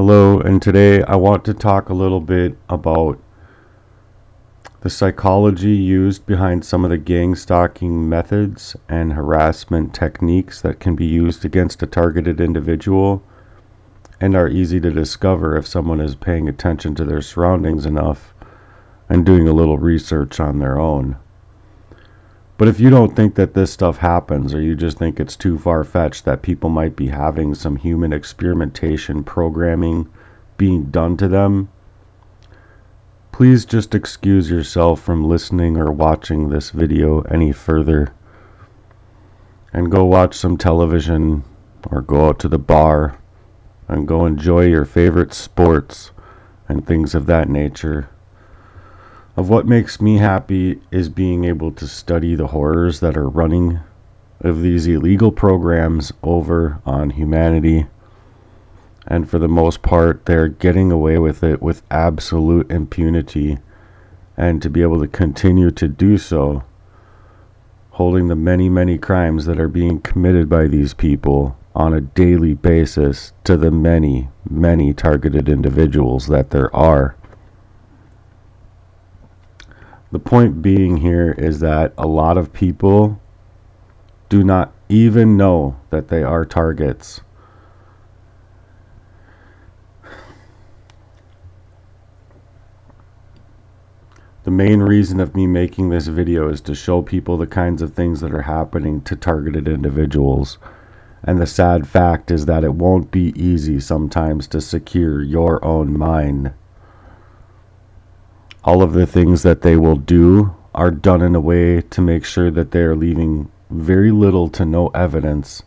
Hello, and today I want to talk a little bit about the psychology used behind some of the gang stalking methods and harassment techniques that can be used against a targeted individual and are easy to discover if someone is paying attention to their surroundings enough and doing a little research on their own. But if you don't think that this stuff happens, or you just think it's too far-fetched that people might be having some human experimentation programming being done to them, please just excuse yourself from listening or watching this video any further and go watch some television or go out to the bar and go enjoy your favorite sports and things of that nature. Of what makes me happy is being able to study the horrors that are running of these illegal programs over on humanity. And for the most part, they're getting away with it with absolute impunity. And to be able to continue to do so, holding the many, many crimes that are being committed by these people on a daily basis to the many, many targeted individuals that there are. The point being here is that a lot of people do not even know that they are targets. The main reason of me making this video is to show people the kinds of things that are happening to targeted individuals. And the sad fact is that it won't be easy sometimes to secure your own mind. All of the things that they will do are done in a way to make sure that they are leaving very little to no evidence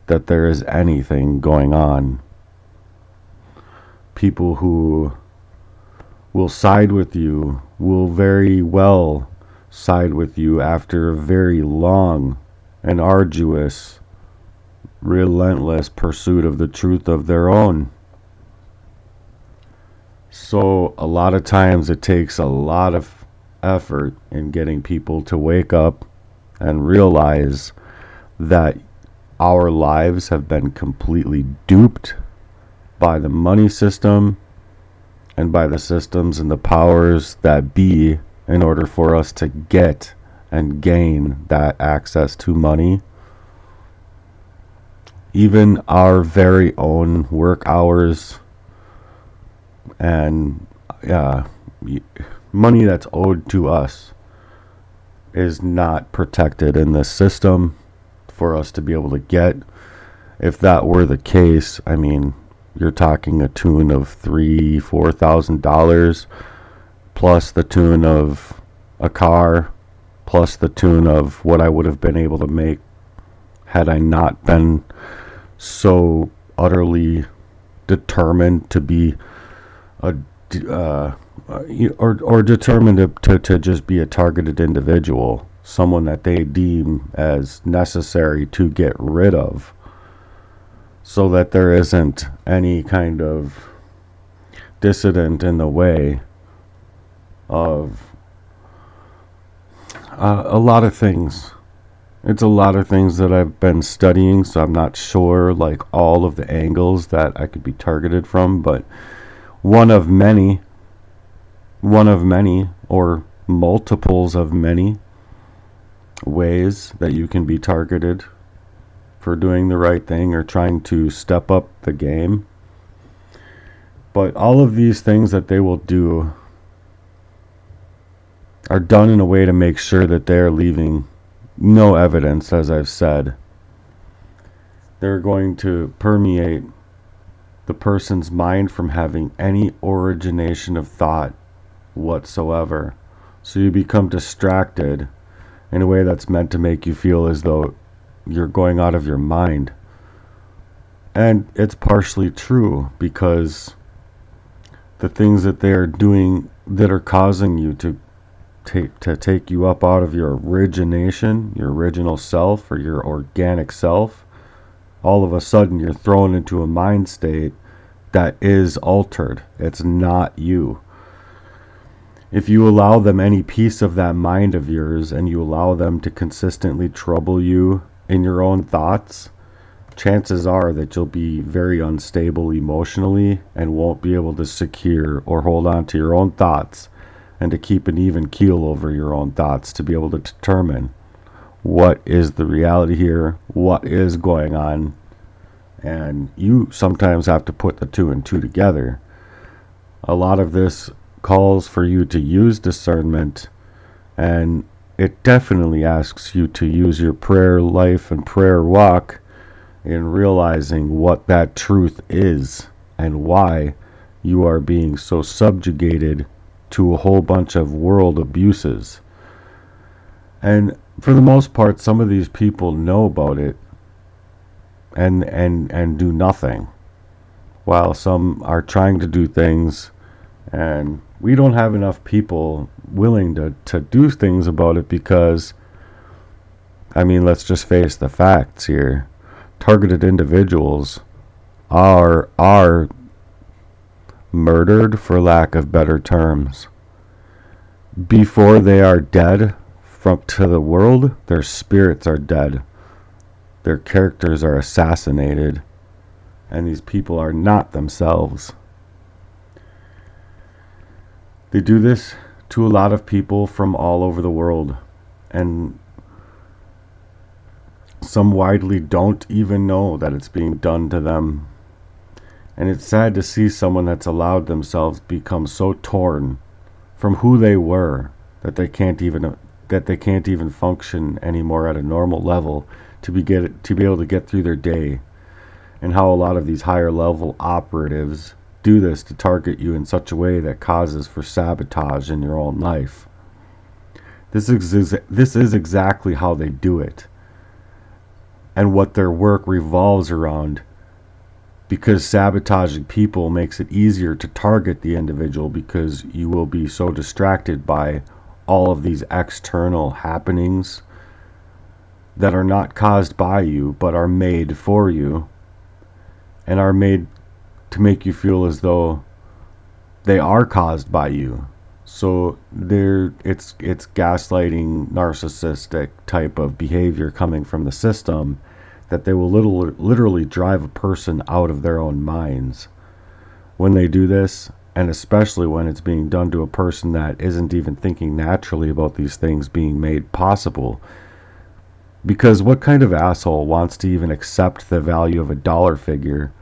that there is anything going on. People who will side with you will very well side with you after a very long and arduous, relentless pursuit of the truth of their own. So a lot of times it takes a lot of effort in getting people to wake up and realize that our lives have been completely duped by the money system and by the systems and the powers that be in order for us to get and gain that access to money. Even our very own work hours and money that's owed to us is not protected in this system for us to be able to get. If that were the case, I mean, you're talking a tune of $3,000-$4,000 plus the tune of a car plus the tune of what I would have been able to make had I not been so utterly determined to be or determined to just be a targeted individual, someone that they deem as necessary to get rid of, so that there isn't any kind of dissident in the way of a lot of things. It's a lot of things that I've been studying, so I'm not sure like all of the angles that I could be targeted from, but one of many or multiples of many ways that you can be targeted for doing the right thing or trying to step up the game. But all of these things that they will do are done in a way to make sure that they're leaving no evidence, as I've said. They're going to permeate the person's mind from having any origination of thought whatsoever. So you become distracted in a way that's meant to make you feel as though you're going out of your mind. And it's partially true, because the things that they are doing that are causing you to take you up out of your origination, your original self, or your organic self, all of a sudden you're thrown into a mind state that is altered. It's not you. If you allow them any piece of that mind of yours, and you allow them to consistently trouble you in your own thoughts, chances are that you'll be very unstable emotionally and won't be able to secure or hold on to your own thoughts and to keep an even keel over your own thoughts to be able to determine what is the reality here, what is going on. And you sometimes have to put the two and two together. A lot of this calls for you to use discernment, and it definitely asks you to use your prayer life and prayer walk in realizing what that truth is and why you are being so subjugated to a whole bunch of world abuses. And for the most part, some of these people know about it and do nothing, while some are trying to do things, and we don't have enough people willing to do things about it because, I mean, let's just face the facts here. Targeted individuals are murdered, for lack of better terms. Before they are dead to the world, their spirits are dead. Their characters are assassinated, and these people are not themselves. They do this to a lot of people from all over the world, and some widely don't even know that it's being done to them. And it's sad to see someone that's allowed themselves become so torn from who they were that they can't even function anymore at a normal level to be able to get through their day. And how a lot of these higher level operatives do this to target you in such a way that causes for sabotage in your own life. This is exactly how they do it, and what their work revolves around, because sabotaging people makes it easier to target the individual, because you will be so distracted by all of these external happenings that are not caused by you but are made for you, and are made to make you feel as though they are caused by you. So it's gaslighting, narcissistic type of behavior coming from the system, that they will literally drive a person out of their own minds when they do this, and especially when it's being done to a person that isn't even thinking naturally about these things being made possible. Because what kind of asshole wants to even accept the value of a dollar figure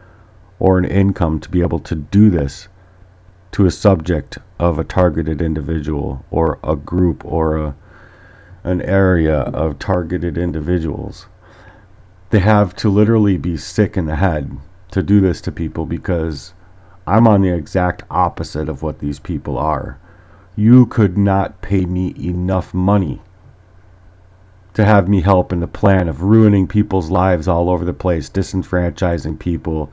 or an income to be able to do this to a subject of a targeted individual, or a group, or an area of targeted individuals? They have to literally be sick in the head to do this to people, because I'm on the exact opposite of what these people are. You could not pay me enough money to have me help in the plan of ruining people's lives all over the place, disenfranchising people.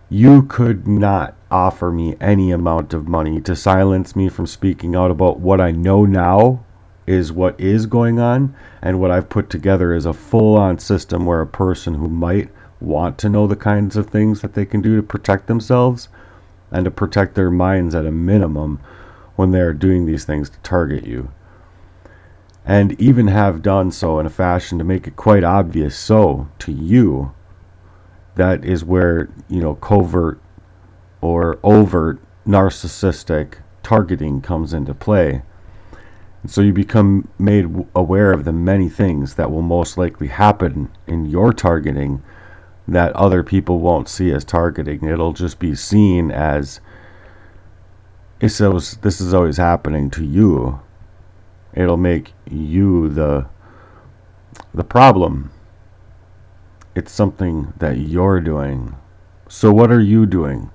You could not offer me any amount of money to silence me from speaking out about what I know now is what is going on, and what I've put together is a full-on system where a person who might want to know the kinds of things that they can do to protect themselves and to protect their minds at a minimum when they are doing these things to target you, and even have done so in a fashion to make it quite obvious so to you. That is where, covert or overt narcissistic targeting comes into play. And so you become made aware of the many things that will most likely happen in your targeting that other people won't see as targeting. It'll just be seen as, this is always happening to you. It'll make you the problem. It's something that you're doing. So what are you doing,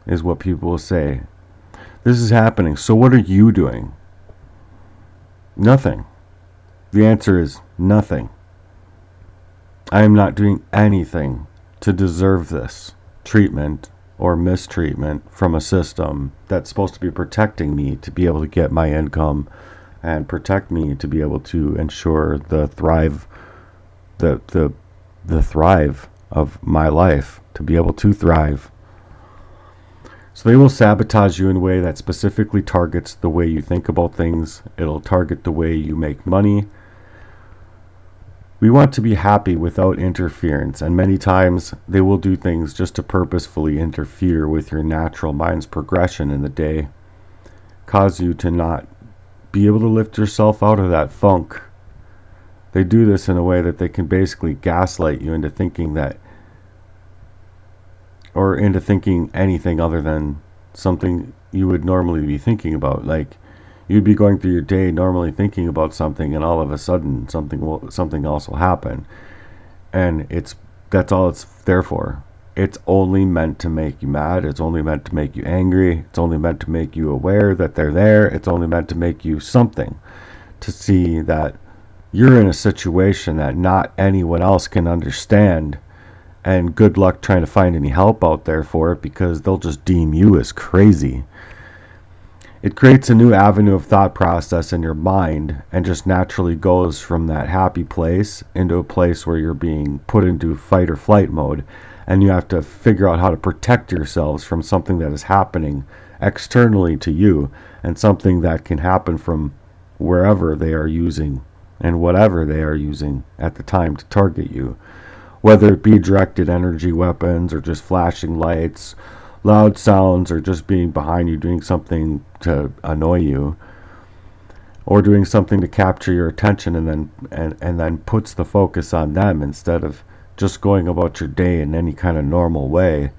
is what people will say. This is happening, so what are you doing? Nothing. The answer is nothing. I am not doing anything to deserve this treatment or mistreatment from a system that's supposed to be protecting me to be able to get my income and protect me to be able to ensure the thrive of my life, to be able to thrive. So they will sabotage you in a way that specifically targets the way you think about things. It'll target the way you make money. We want to be happy without interference, and many times they will do things just to purposefully interfere with your natural mind's progression in the day, cause you to not be able to lift yourself out of that funk. They do this in a way that they can basically gaslight you into thinking into thinking anything other than something you would normally be thinking about. Like, you'd be going through your day normally thinking about something, and all of a sudden something else will happen, and that's all it's there for. It's only meant to make you mad. It's only meant to make you angry. It's only meant to make you aware that they're there. It's only meant to make you something, to see that you're in a situation that not anyone else can understand, and good luck trying to find any help out there for it, because they'll just deem you as crazy. It creates a new avenue of thought process in your mind, and just naturally goes from that happy place into a place where you're being put into fight or flight mode, and you have to figure out how to protect yourselves from something that is happening externally to you, and something that can happen from wherever they are using and whatever they are using at the time to target you, whether it be directed energy weapons or just flashing lights, loud sounds, or just being behind you doing something to annoy you, or doing something to capture your attention, and then puts the focus on them instead of just going about your day in any kind of normal way.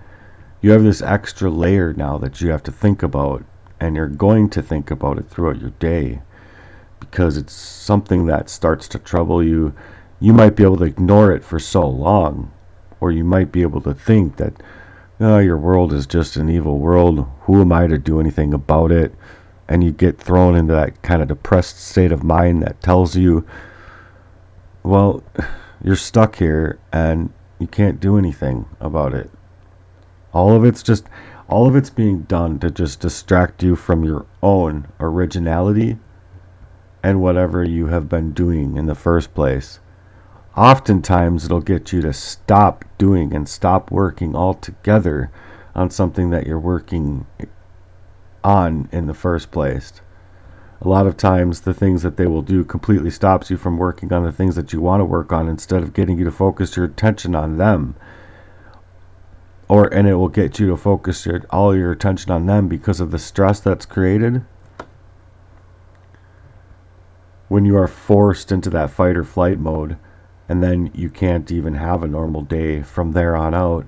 You have this extra layer now that you have to think about, and you're going to think about it throughout your day, because it's something that starts to trouble you. You might be able to ignore it for so long, or you might be able to think that, oh, your world is just an evil world. Who am I to do anything about it? And you get thrown into that kind of depressed state of mind that tells you, well, you're stuck here and you can't do anything about it. All of it's being done to just distract you from your own originality and whatever you have been doing in the first place. Oftentimes it'll get you to stop doing and stop working altogether on something that you're working on in the first place. A lot of times the things that they will do completely stops you from working on the things that you want to work on, instead of getting you to focus your attention on them. And it will get you to focus all your attention on them because of the stress that's created when you are forced into that fight or flight mode. And then you can't even have a normal day from there on out,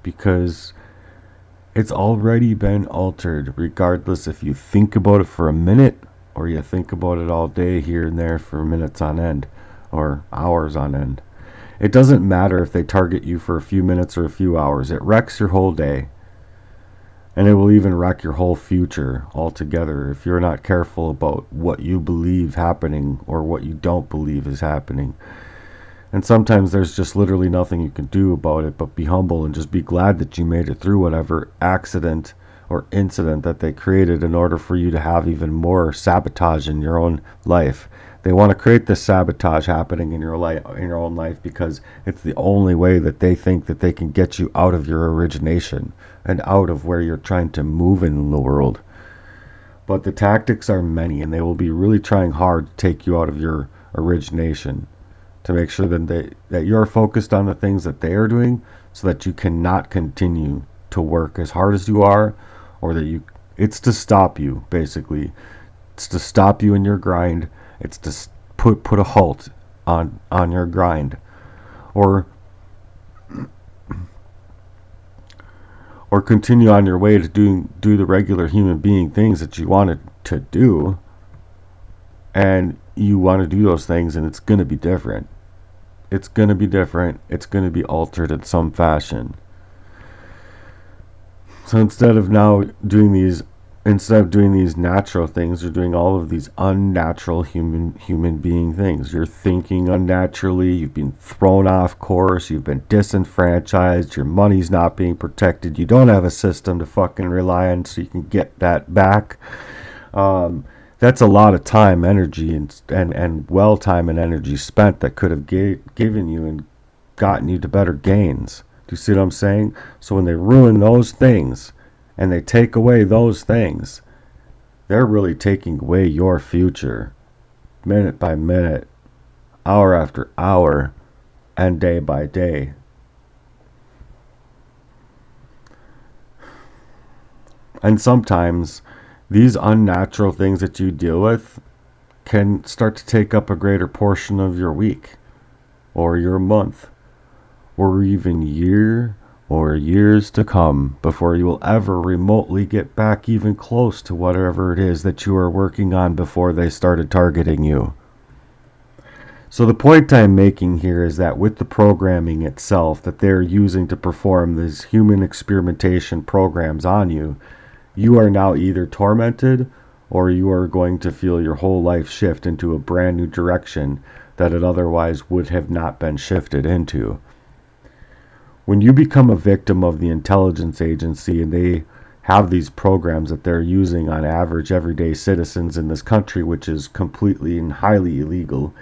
because it's already been altered, regardless if you think about it for a minute or you think about it all day here and there for minutes on end or hours on end. It doesn't matter if they target you for a few minutes or a few hours. It wrecks your whole day. And it will even wreck your whole future altogether if you're not careful about what you believe happening or what you don't believe is happening. And sometimes there's just literally nothing you can do about it but be humble and just be glad that you made it through whatever accident or incident that they created, in order for you to have even more sabotage in your own life. They want to create this sabotage happening in your own life, because it's the only way that they think that they can get you out of your origination and out of where you're trying to move in the world. But the tactics are many, and they will be really trying hard to take you out of your origination, to make sure that you're focused on the things that they are doing, so that you cannot continue to work as hard as you are, or it's to stop you, basically. It's to stop you in your grind. It's to put a halt on your grind, or continue on your way to do the regular human being things that you wanted to do, and you want to do those things, and it's going to be different. It's going to be different. It's going to be altered in some fashion. So instead of doing these natural things, you're doing all of these unnatural human being things. You're thinking unnaturally. You've been thrown off course. You've been disenfranchised. Your money's not being protected. You don't have a system to fucking rely on so you can get that back. That's a lot of time, energy, and time and energy spent that could have given you and gotten you to better gains. Do you see what I'm saying? So when they ruin those things and they take away those things, they're really taking away your future, minute by minute, hour after hour, and day by day. And sometimes these unnatural things that you deal with can start to take up a greater portion of your week or your month or even year or years to come before you will ever remotely get back even close to whatever it is that you are working on before they started targeting you. So the point I'm making here is that with the programming itself that they're using to perform these human experimentation programs on you, you are now either tormented or you are going to feel your whole life shift into a brand new direction that it otherwise would have not been shifted into. When you become a victim of the intelligence agency and they have these programs that they're using on average everyday citizens in this country, which is completely and highly illegal,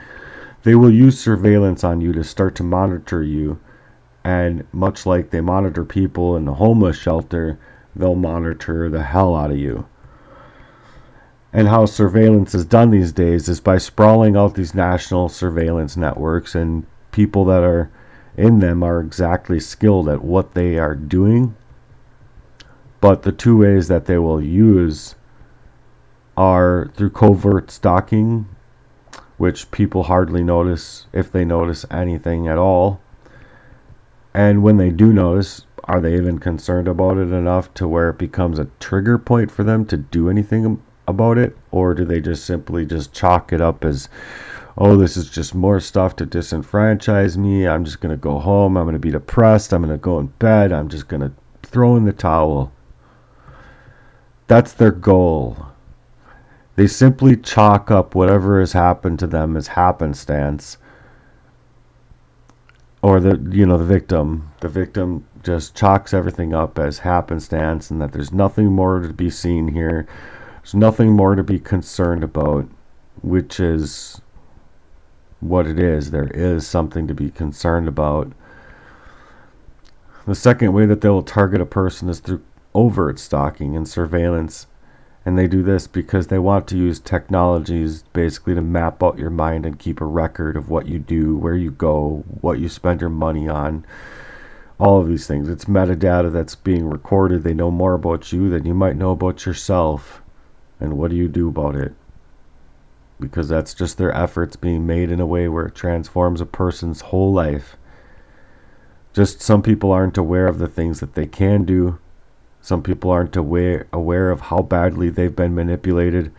they will use surveillance on you to start to monitor you. And much like they monitor people in the homeless shelter, they'll monitor the hell out of you. And how surveillance is done these days is by sprawling out these national surveillance networks, and people that are in them are exactly skilled at what they are doing. But the two ways that they will use are through covert stalking, which people hardly notice if they notice anything at all. And when they do notice, are they even concerned about it enough to where it becomes a trigger point for them to do anything about it? Or do they just simply just chalk it up as, oh, this is just more stuff to disenfranchise me. I'm just going to go home. I'm going to be depressed. I'm going to go in bed. I'm just going to throw in the towel. That's their goal. They simply chalk up whatever has happened to them as happenstance. Or the victim. The victim just chalks everything up as happenstance, and that there's nothing more to be seen here. There's nothing more to be concerned about, which is what it is. There is something to be concerned about. The second way that they will target a person is through overt stalking and surveillance. And they do this because they want to use technologies basically to map out your mind and keep a record of what you do, where you go, what you spend your money on, all of these things. It's metadata that's being recorded. They know more about you than you might know about yourself. And what do you do about it? Because that's just their efforts being made in a way where it transforms a person's whole life. Just some people aren't aware of the things that they can do. Some people aren't aware of how badly they've been manipulated.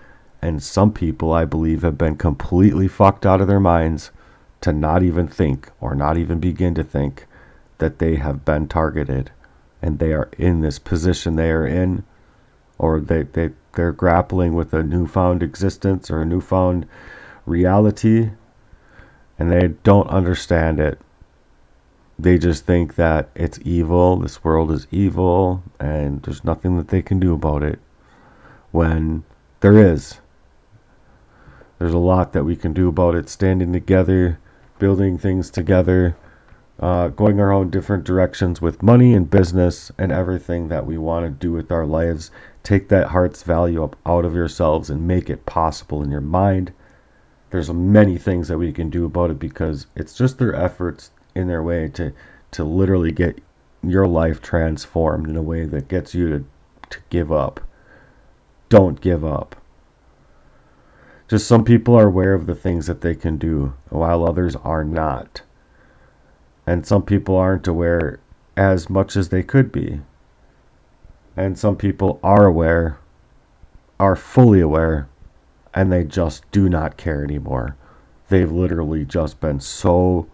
And some people, I believe, have been completely fucked out of their minds to not even think or not even begin to think that they have been targeted. And they are in this position they are in. Or they're grappling with a newfound existence or a newfound reality. And they don't understand it. They just think that it's evil, this world is evil, and there's nothing that they can do about it. When there is. There's a lot that we can do about it, standing together, building things together, going our own different directions with money and business and everything that we want to do with our lives. Take that heart's value up out of yourselves and make it possible in your mind. There's many things that we can do about it because it's just their efforts in their way to literally get your life transformed in a way that gets you to give up. Don't give up. Just some people are aware of the things that they can do, while others are not. And some people aren't aware as much as they could be. And some people are aware, are fully aware, and they just do not care anymore. They've literally just been so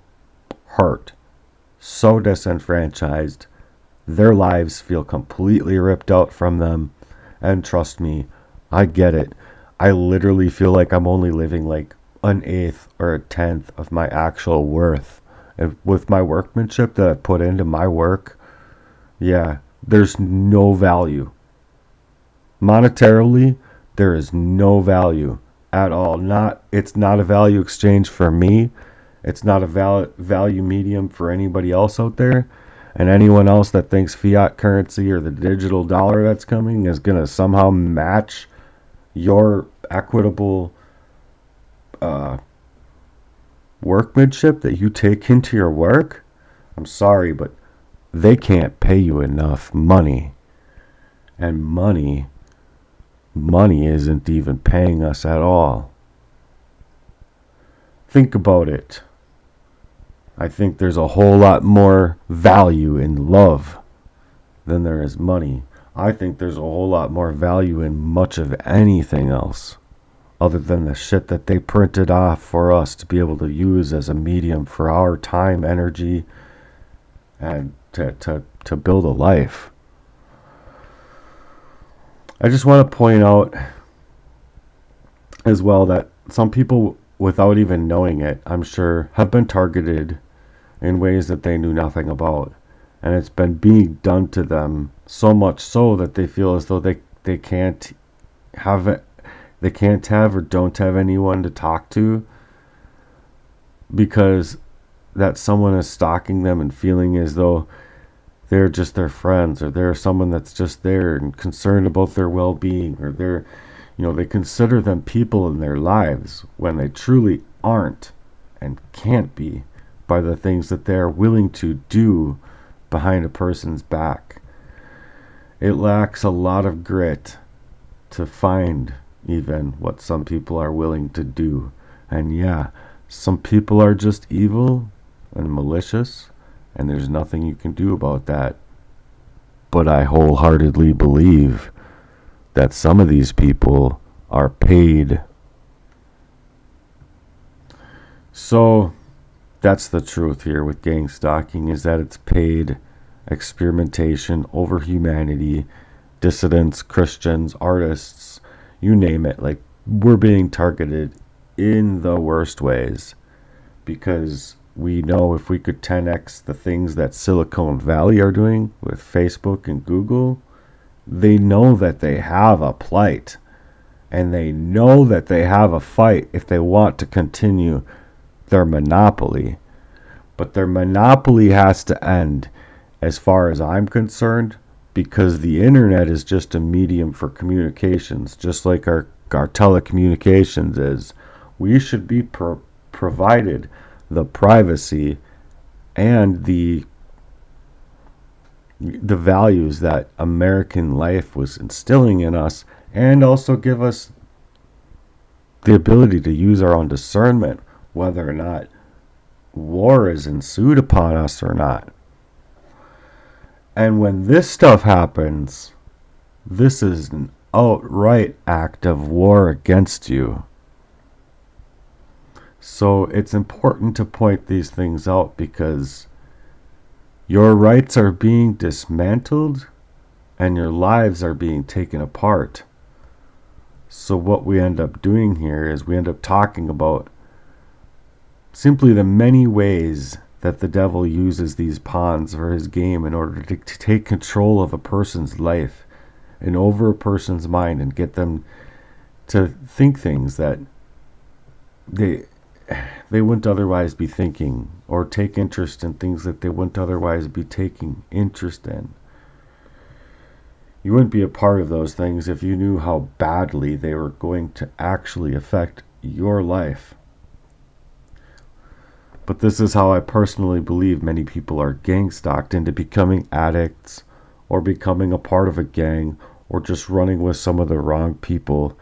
hurt, so disenfranchised. Their lives feel completely ripped out from them. And trust me, I get it. I literally feel like I'm only living like an eighth or a tenth of my actual worth. And with my workmanship that I put into my work, yeah, there's no value. Monetarily, there is no value at all. It's not a value exchange for me. It's not a value medium for anybody else out there. And anyone else that thinks fiat currency or the digital dollar that's coming is going to somehow match your equitable workmanship that you take into your work, I'm sorry, but they can't pay you enough money. And money isn't even paying us at all. Think about it. I think there's a whole lot more value in love than there is money. I think there's a whole lot more value in much of anything else other than the shit that they printed off for us to be able to use as a medium for our time, energy, and to build a life. I just want to point out as well that some people, without even knowing it, I'm sure, have been targeted in ways that they knew nothing about. And it's been being done to them so much so that they feel as though they can't have it, they can't have or don't have anyone to talk to, because that someone is stalking them and feeling as though they're just their friends, or they're someone that's just there and concerned about their well-being, or they consider them people in their lives when they truly aren't and can't be, by the things that they're willing to do behind a person's back. It lacks a lot of grit to find even what some people are willing to do. And yeah, some people are just evil and malicious, and there's nothing you can do about that. But I wholeheartedly believe that some of these people are paid. So that's the truth here with gang stalking, is that it's paid experimentation over humanity, dissidents, Christians, artists, you name it. Like, we're being targeted in the worst ways, because we know if we could 10x the things that Silicon Valley are doing with Facebook and Google, they know that they have a plight, and they know that they have a fight if they want to continue their monopoly. But their monopoly has to end, as far as I'm concerned, because the internet is just a medium for communications, just like our telecommunications is. We should be provided the privacy and the values that American life was instilling in us, and also give us the ability to use our own discernment whether or not war is ensued upon us or not. And when this stuff happens, this is an outright act of war against you. So it's important to point these things out, because your rights are being dismantled and your lives are being taken apart. So what we end up doing here is we end up talking about simply the many ways that the devil uses these pawns for his game in order to take control of a person's life and over a person's mind, and get them to think things that they wouldn't otherwise be thinking, or take interest in things that they wouldn't otherwise be taking interest in. You wouldn't be a part of those things if you knew how badly they were going to actually affect your life. But this is how I personally believe many people are gang stalked into becoming addicts, or becoming a part of a gang, or just running with some of the wrong people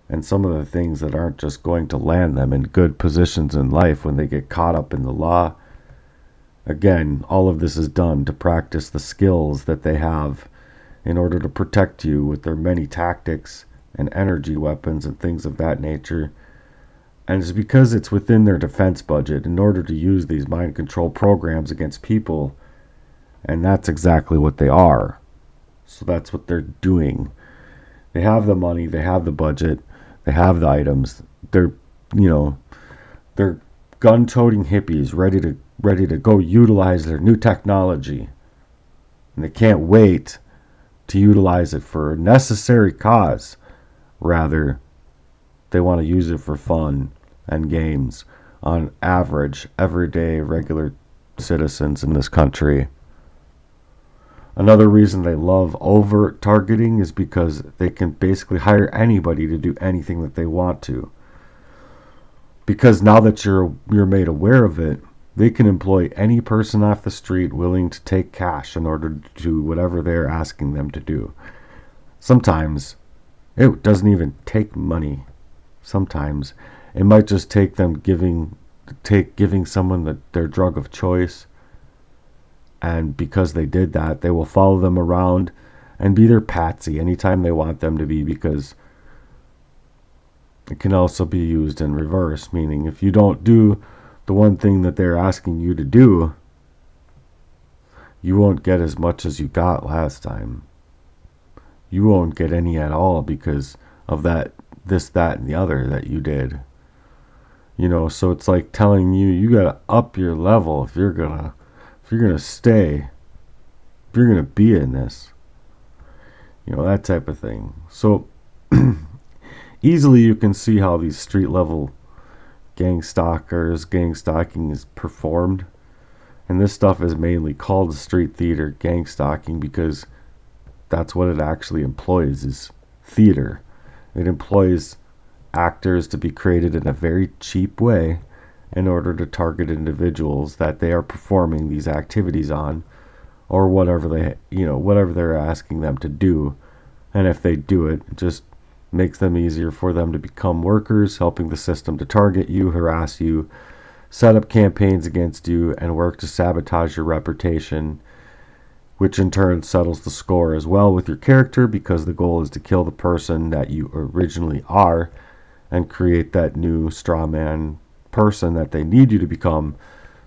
and some of the things that aren't just going to land them in good positions in life when they get caught up in the law. Again, all of this is done to practice the skills that they have in order to protect you with their many tactics and energy weapons and things of that nature. And it's because it's within their defense budget in order to use these mind control programs against people. And that's exactly what they are. So that's what they're doing. They have the money, they have the budget, they have the items. They're gun-toting hippies ready to go utilize their new technology. And they can't wait to utilize it for a necessary cause. Rather, they want to use it for fun and games on average, everyday, regular citizens in this country. Another reason they love overt targeting is because they can basically hire anybody to do anything that they want to. because now that you're made aware of it, they can employ any person off the street willing to take cash in order to do whatever they're asking them to do. Sometimes it doesn't even take money. Sometimes it might just take them giving someone their drug of choice, and because they did that, they will follow them around and be their patsy anytime they want them to be, because it can also be used in reverse, meaning if you don't do the one thing that they're asking you to do, you won't get as much as you got last time. You won't get any at all because of that, this, that, and the other that you did. So it's like telling you gotta up your level if you're gonna stay, if you're gonna be in this. That type of thing. So easily you can see how these street level gangstalking is performed. And this stuff is mainly called street theater gangstalking because that's what it actually employs, is theater. It employs actors to be created in a very cheap way in order to target individuals that they are performing these activities on, or whatever they're asking them to do. And if they do it, it just makes them easier for them to become workers, helping the system to target you, harass you, set up campaigns against you, and work to sabotage your reputation, which in turn settles the score as well with your character, because the goal is to kill the person that you originally are and create that new straw man person that they need you to become,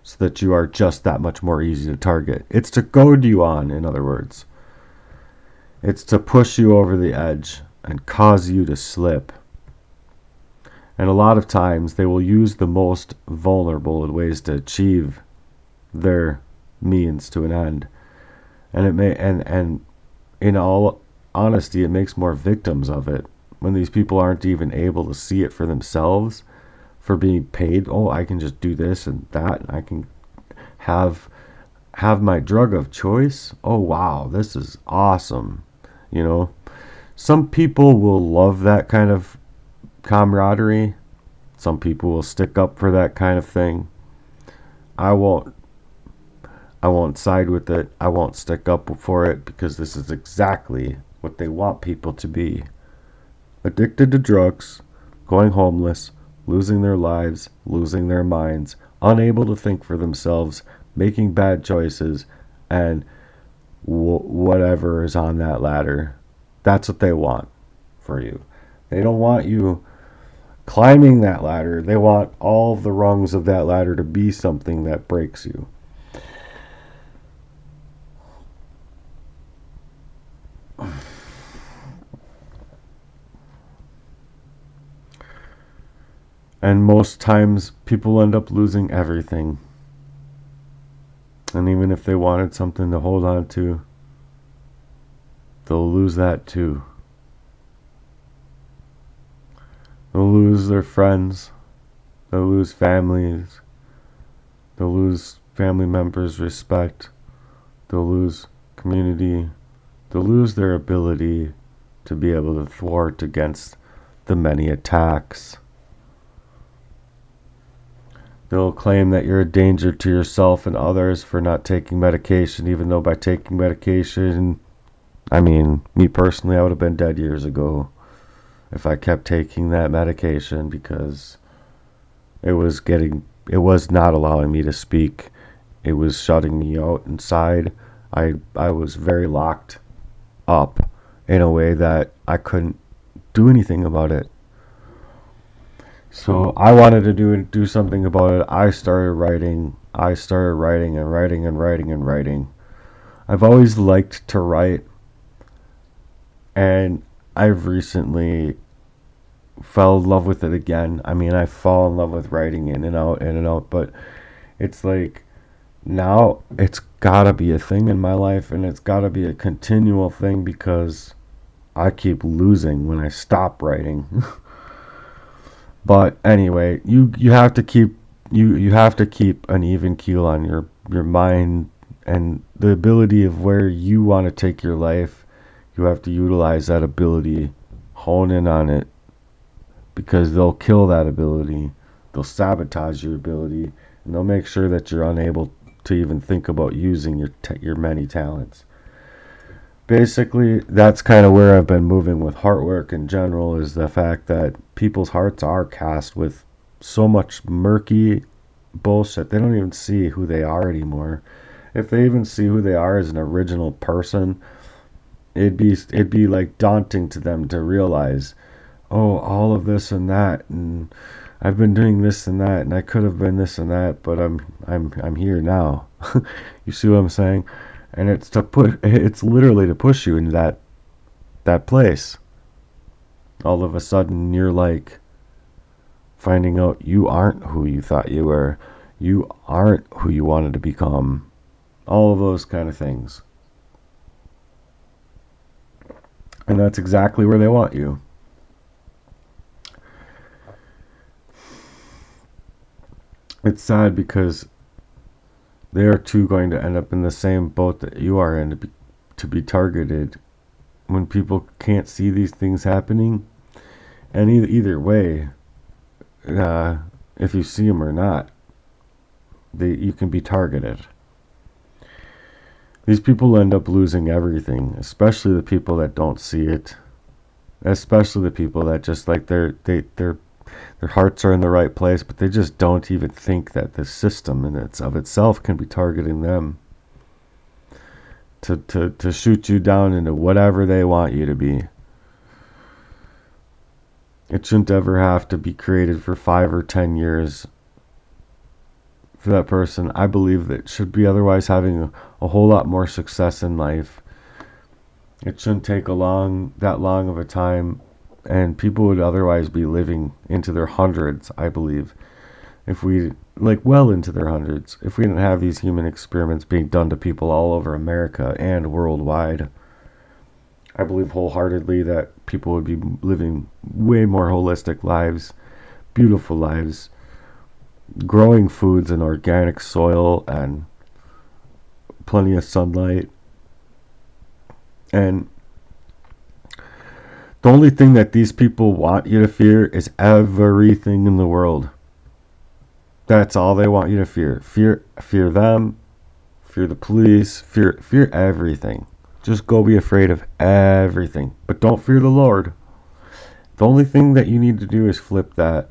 so that you are just that much more easy to target. It's to goad you on, in other words. It's to push you over the edge and cause you to slip. And a lot of times they will use the most vulnerable ways to achieve their means to an end. And in all honesty, it makes more victims of it when these people aren't even able to see it for themselves, for being paid. Oh, I can just do this and that, and I can have my drug of choice. Oh wow, this is awesome. Some people will love that kind of camaraderie. Some people will stick up for that kind of thing. I won't side with it. I won't stick up for it, because this is exactly what they want people to be. Addicted to drugs, going homeless, losing their lives, losing their minds, unable to think for themselves, making bad choices, and whatever is on that ladder. That's what they want for you. They don't want you climbing that ladder. They want all the rungs of that ladder to be something that breaks you. And most times people end up losing everything. And even if they wanted something to hold on to, they'll lose that too. They'll lose their friends. They'll lose families. They'll lose family members' respect. They'll lose community. They'll lose their ability to be able to thwart against the many attacks. They'll claim that you're a danger to yourself and others for not taking medication, even though by taking medication, me personally, I would have been dead years ago if I kept taking that medication, because it was not allowing me to speak. It was shutting me out inside. I was very locked up in a way that I couldn't do anything about it. So I wanted to do something about it. I started writing and writing. I've always liked to write, and I've recently fell in love with it again. I fall in love with writing in and out, but it's like now it's gotta be a thing in my life, and it's gotta be a continual thing, because I keep losing when I stop writing. But anyway, you have to keep an even keel on your mind and the ability of where you want to take your life. You have to utilize that ability, hone in on it, because they'll kill that ability. They'll sabotage your ability, and they'll make sure that you're unable to even think about using your many talents. Basically, that's kind of where I've been moving with heart work in general, is the fact that people's hearts are cast with so much murky bullshit. They don't even see who they are anymore. If they even see who they are as an original person, it'd be like daunting to them to realize, oh, all of this and that, and I've been doing this and that, and I could have been this and that, but I'm here now. You see what I'm saying? And it's literally to push you into that place. All of a sudden, you're like finding out you aren't who you thought you were. You aren't who you wanted to become. All of those kind of things. And that's exactly where they want you. It's sad because they are too going to end up in the same boat that you are in, to be targeted when people can't see these things happening. And either way, if you see them or not, you can be targeted. These people end up losing everything, especially the people that don't see it. Especially the people that just like their hearts are in the right place, but they just don't even think that the system in itself can be targeting them to shoot you down into whatever they want you to be. It shouldn't ever have to be created for 5 or 10 years for that person. I believe that should be otherwise having a whole lot more success in life. It shouldn't take that long of a time, and people would otherwise be living into their hundreds, I believe, well into their hundreds, if we didn't have these human experiments being done to people all over America and worldwide. I believe wholeheartedly that people would be living way more holistic lives, beautiful lives, growing foods in organic soil and plenty of sunlight. And the only thing that these people want you to fear is everything in the world. That's all they want you to fear. Fear them, fear the police, fear everything. Just go be afraid of everything. But don't fear the Lord. The only thing that you need to do is flip that.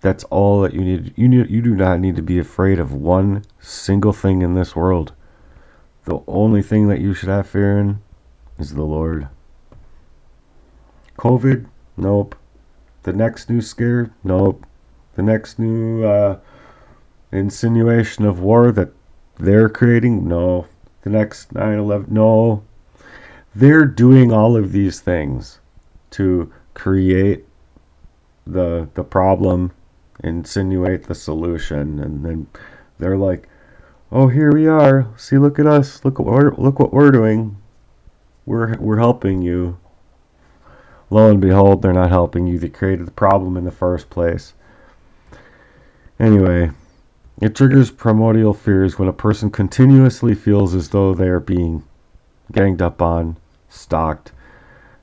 That's all that you need. You do not need to be afraid of one single thing in this world. The only thing that you should have fear in is the Lord. COVID? Nope. The next new scare? Nope. The next new insinuation of war that they're creating? No. The next 9/11? No. They're doing all of these things to create the problem, insinuate the solution, and then they're like, oh, here we are. See, look at us. Look what we're doing. We're helping you. Lo and behold, they're not helping you. They created the problem in the first place. Anyway, it triggers primordial fears when a person continuously feels as though they are being ganged up on, stalked,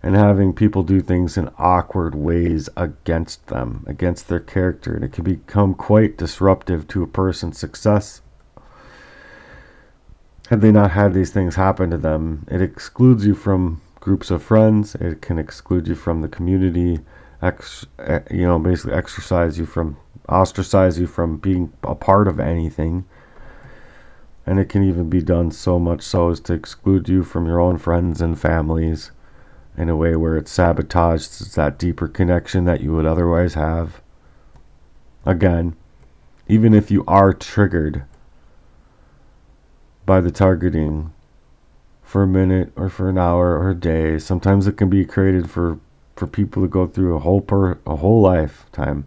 and having people do things in awkward ways against them, against their character. And it can become quite disruptive to a person's success. Had they not had these things happen to them, it excludes you from groups of friends. It can exclude you from the community, basically ostracize you from being a part of anything. And it can even be done so much so as to exclude you from your own friends and families in a way where it sabotages that deeper connection that you would otherwise have. Again, even if you are triggered by the targeting for a minute or for an hour or a day, sometimes it can be created for people to go through a whole lifetime.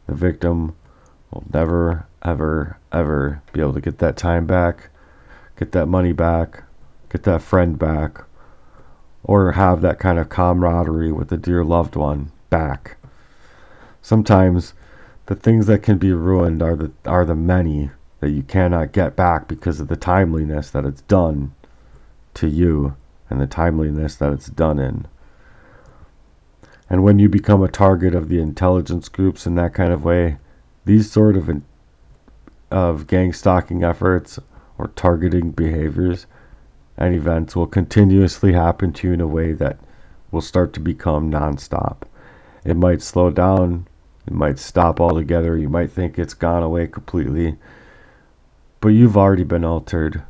The victim will never, ever, ever be able to get that time back, get that money back, get that friend back, or have that kind of camaraderie with a dear loved one back. Sometimes the things that can be ruined are the many that you cannot get back because of the timeliness that it's done to you and the timeliness that it's done in. And when you become a target of the intelligence groups in that kind of way, these sort of gang stalking efforts or targeting behaviors and events will continuously happen to you in a way that will start to become nonstop. It might slow down, it might stop altogether, you might think it's gone away completely, but you've already been altered.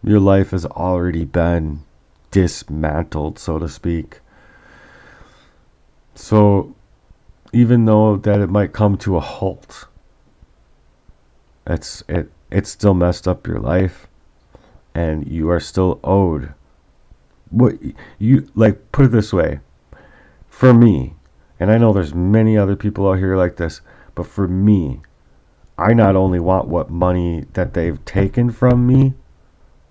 Your life has already been dismantled, so to speak. So even though that it might come to a halt, it still messed up your life, and you are still owed what you like. Put it this way, for me, and I know there's many other people out here like this, but for me, I not only want what money that they've taken from me,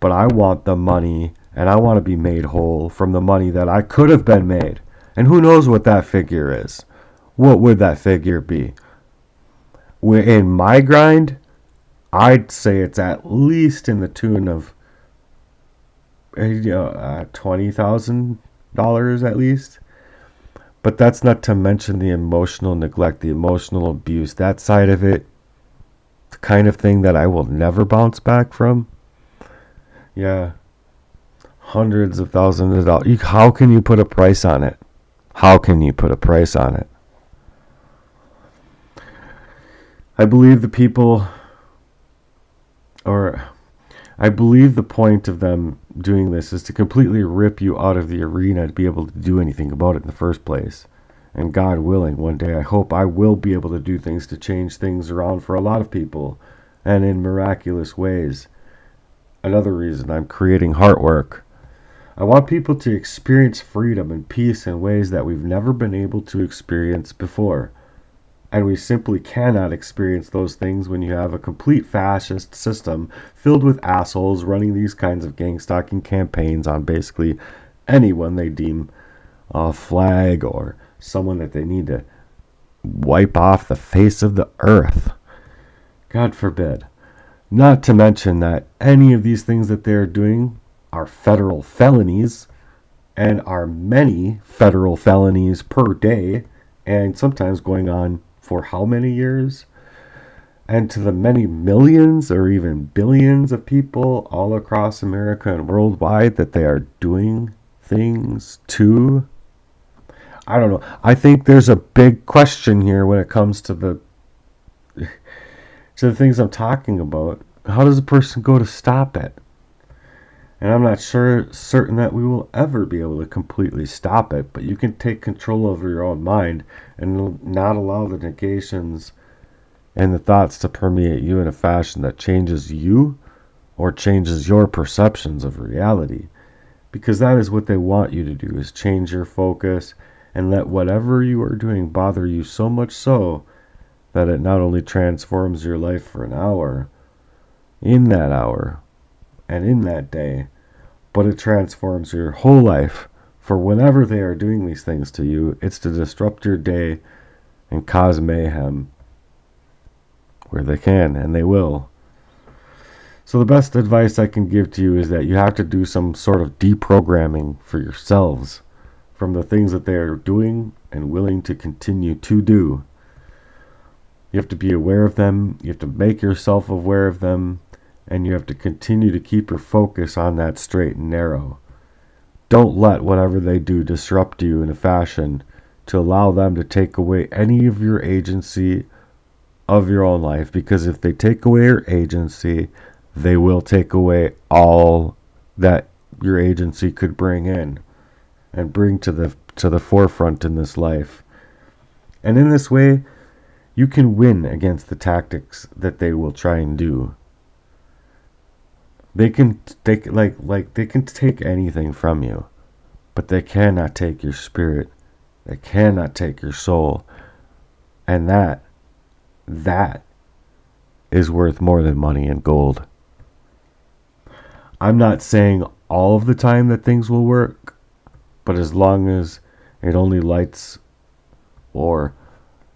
but I want the money, and I want to be made whole from the money that I could have been made. And who knows what that figure is? What would that figure be? In my grind, I'd say it's at least in the tune of $20,000 at least. But that's not to mention the emotional neglect, the emotional abuse, that side of it, the kind of thing that I will never bounce back from. Yeah, hundreds of thousands of dollars. How can you put a price on it? How can you put a price on it? I believe the point of them doing this is to completely rip you out of the arena to be able to do anything about it in the first place. And God willing, one day I hope I will be able to do things to change things around for a lot of people, and in miraculous ways. Another reason I'm creating Heartwork. I want people to experience freedom and peace in ways that we've never been able to experience before. And we simply cannot experience those things when you have a complete fascist system filled with assholes running these kinds of gang stalking campaigns on basically anyone they deem a flag or someone that they need to wipe off the face of the earth. God forbid. Not to mention that any of these things that they're doing are federal felonies, and are many federal felonies per day, and sometimes going on for how many years? And to the many millions or even billions of people all across America and worldwide that they are doing things to. I don't know. I think there's a big question here when it comes to the things I'm talking about. How does a person go to stop it? And I'm not certain that we will ever be able to completely stop it, but you can take control over your own mind and not allow the negations and the thoughts to permeate you in a fashion that changes you or changes your perceptions of reality. Because that is what they want you to do, is change your focus and let whatever you are doing bother you so much so that it not only transforms your life for an hour, in that hour, and in that day, but it transforms your whole life. For whenever they are doing these things to you, it's to disrupt your day and cause mayhem where they can, and they will. So the best advice I can give to you is that you have to do some sort of deprogramming for yourselves from the things that they are doing and willing to continue to do. You have to be aware of them, you have to make yourself aware of them, and you have to continue to keep your focus on that straight and narrow. Don't let whatever they do disrupt you in a fashion to allow them to take away any of your agency of your own life, because if they take away your agency, they will take away all that your agency could bring in and bring to the forefront in this life. And in this way, you can win against the tactics that they will try and do. They can take they can take anything from you, but they cannot take your spirit. They cannot take your soul. And that is worth more than money and gold. I'm not saying all of the time that things will work, but as long as it only lights or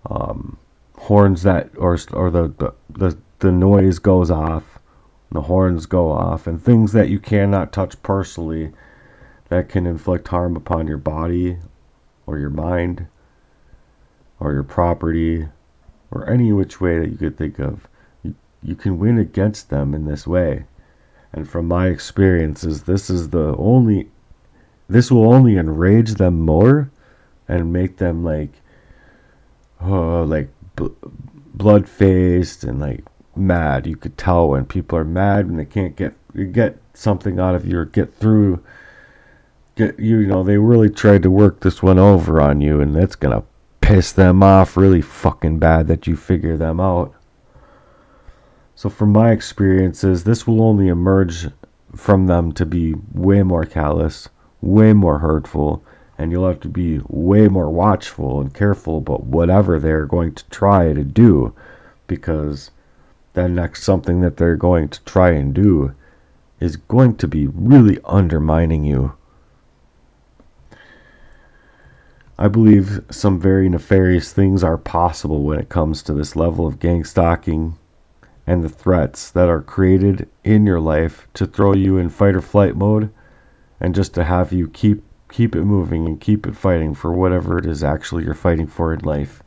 horns that or the noise goes off, the horns go off, and things that you cannot touch personally that can inflict harm upon your body or your mind or your property, or any which way that you could think of. You can win against them in this way. And from my experiences, this will only enrage them more and make them blood faced and mad. You could tell when people are mad when they can't get something out of you or get through. They really tried to work this one over on you, and that's gonna piss them off really fucking bad that you figure them out. So from my experiences, this will only emerge from them to be way more callous, way more hurtful, and you'll have to be way more watchful and careful about whatever they're going to try to do, because that next something that they're going to try and do is going to be really undermining you. I believe some very nefarious things are possible when it comes to this level of gangstalking and the threats that are created in your life to throw you in fight or flight mode, and just to have you keep it moving and keep it fighting for whatever it is actually you're fighting for in life.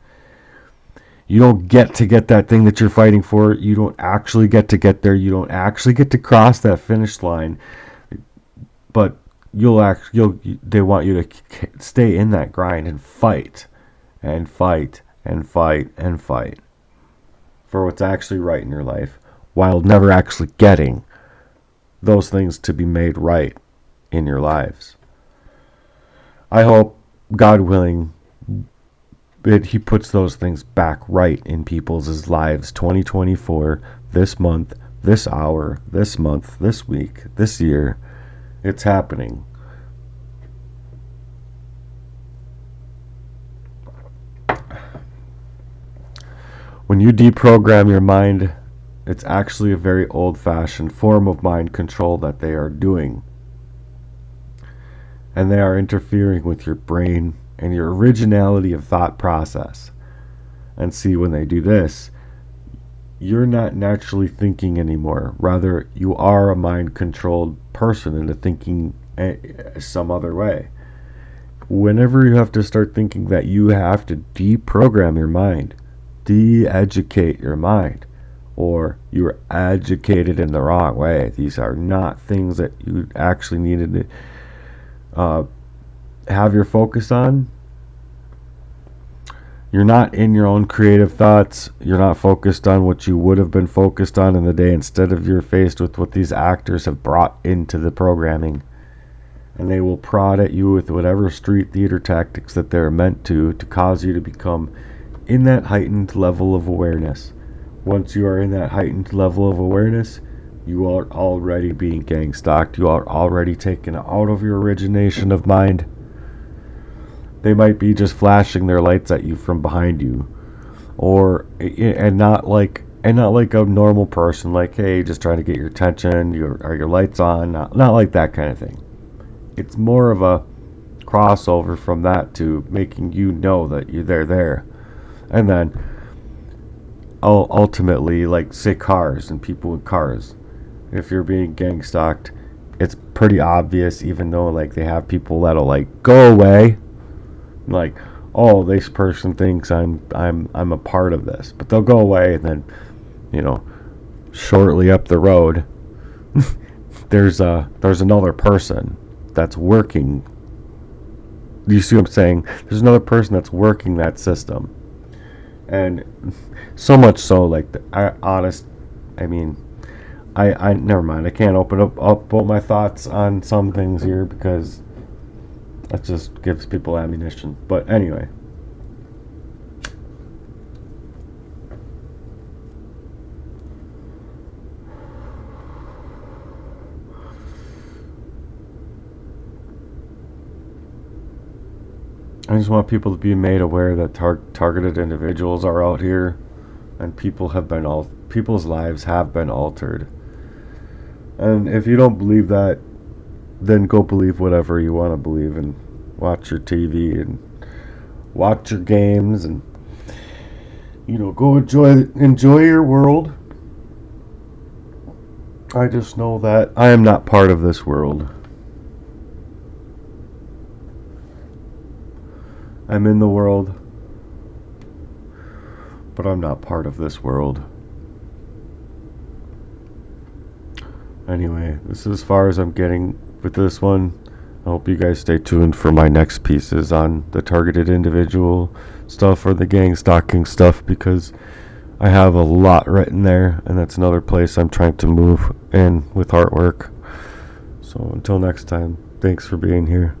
You don't get to get that thing that you're fighting for. You don't actually get to get there. You don't actually get to cross that finish line. But they want you to stay in that grind and fight and fight and fight and fight for what's actually right in your life, while never actually getting those things to be made right in your lives. I hope, God willing, that He puts those things back right in people's lives. 2024, this month, this hour, this month, this week, this year. It's happening. When you deprogram your mind, it's actually a very old-fashioned form of mind control that they are doing. And they are interfering with your brain and your originality of thought process. And see, when they do this, you're not naturally thinking anymore. Rather, you are a mind-controlled person into thinking some other way. Whenever you have to start thinking that you have to deprogram your mind, de-educate your mind, or you're educated in the wrong way, these are not things that you actually needed to have your focus on. You're not in your own creative thoughts. You're not focused on what you would have been focused on in the day. Instead of, you're faced with what these actors have brought into the programming. And they will prod at you with whatever street theater tactics that they're meant to cause you to become in that heightened level of awareness. Once you are in that heightened level of awareness, you are already being gangstalked. You are already taken out of your origination of mind. They might be just flashing their lights at you from behind you, and not like a normal person, like, hey, just trying to get your attention. Are your lights on? Not like that kind of thing. It's more of a crossover from that to making you know that they're there, and then ultimately, like, say, cars and people in cars. If you're being gangstalked, it's pretty obvious, even though they have people that'll go away. Like, oh, this person thinks I'm a part of this, but they'll go away, and then, shortly up the road, there's another person that's working. Do you see what I'm saying? There's another person that's working that system, and so much so, I never mind. I can't open up all my thoughts on some things here because that just gives people ammunition. But anyway. I just want people to be made aware that targeted individuals are out here, and people's lives have been altered. And if you don't believe that, then go believe whatever you want to believe, and watch your TV and watch your games, and go enjoy your world. I just know that I am not part of this world. I'm in the world, but I'm not part of this world. Anyway, this is as far as I'm getting with this one. I hope you guys stay tuned for my next pieces on the targeted individual stuff or the gang stalking stuff, because I have a lot written there, and that's another place I'm trying to move in with artwork. So until next time, thanks for being here.